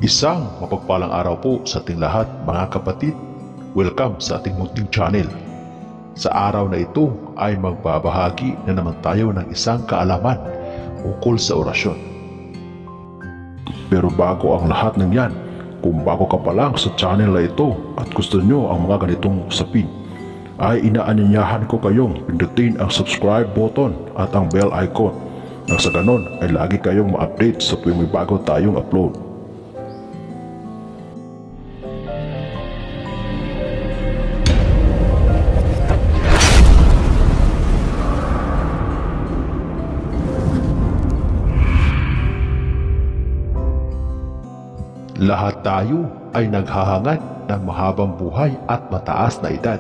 Isang mapagpalang araw po sa ating lahat mga kapatid. Welcome sa ating munting channel. Sa araw na ito ay magbabahagi na naman tayo ng isang kaalaman ukol sa orasyon. Pero bago ang lahat ng yan, kung bago ka pa lang sa channel na ito at gusto nyo ang mga ganitong usapin, ay inaanyayahan ko kayong pindutin ang subscribe button at ang bell icon nang sa ganon ay lagi kayong ma-update sa tuwing may bago tayong upload. Lahat tayo ay naghahangad ng mahabang buhay at mataas na edad.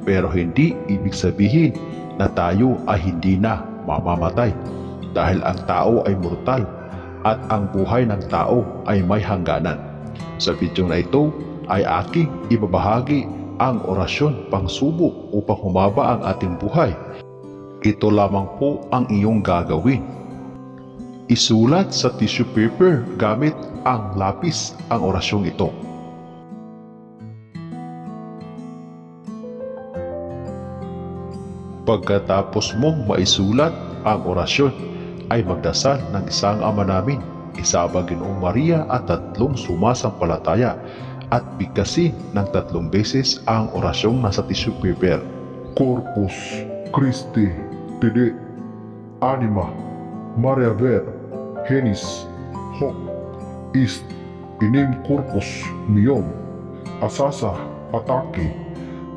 Pero hindi ibig sabihin na tayo ay hindi na mamamatay dahil ang tao ay mortal at ang buhay ng tao ay may hangganan. Sa video na ito ay aking ibabahagi ang orasyon pangsubo upang humaba ang ating buhay. Ito lamang po ang iyong gagawin. Isulat sa tissue paper gamit ang lapis ang orasyong ito. Pagkatapos mong maisulat ang orasyon, ay magdasal ng isang Ama Namin, isa ba Ginoong Maria at 3 sumasampalataya at bigkasin ng 3 beses ang orasyong nasa tissue paper. Corpus Christi Fide Anima Maria Ver Genis Hoc Ist Inim Corpus Mion Asasa Atake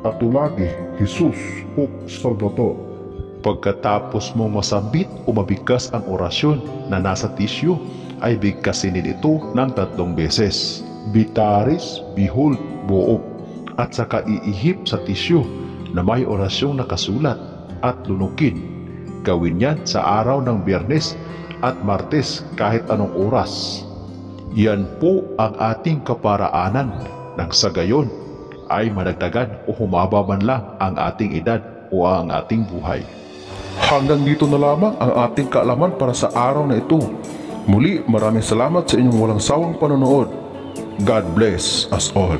Atulagi Jesus Hoc Salvator. Pagkatapos mong masambit o mabigkas ang orasyon na nasa tissue, ay bigkasin din ito ng 3 beses. Vitaris, Behold, Boop, at saka iihip sa tissue na may orasyong nakasulat at lunukin. Gawin yan sa araw ng Biyernes at Martes kahit anong oras. Yan po ang ating kaparaanan nang sa gayon ay madagdagan o humaba man lang ang ating edad o ang ating buhay. Hanggang dito na lamang ang ating kaalaman para sa araw na ito. Muli, maraming salamat sa inyong walang sawang panonood. God bless us all.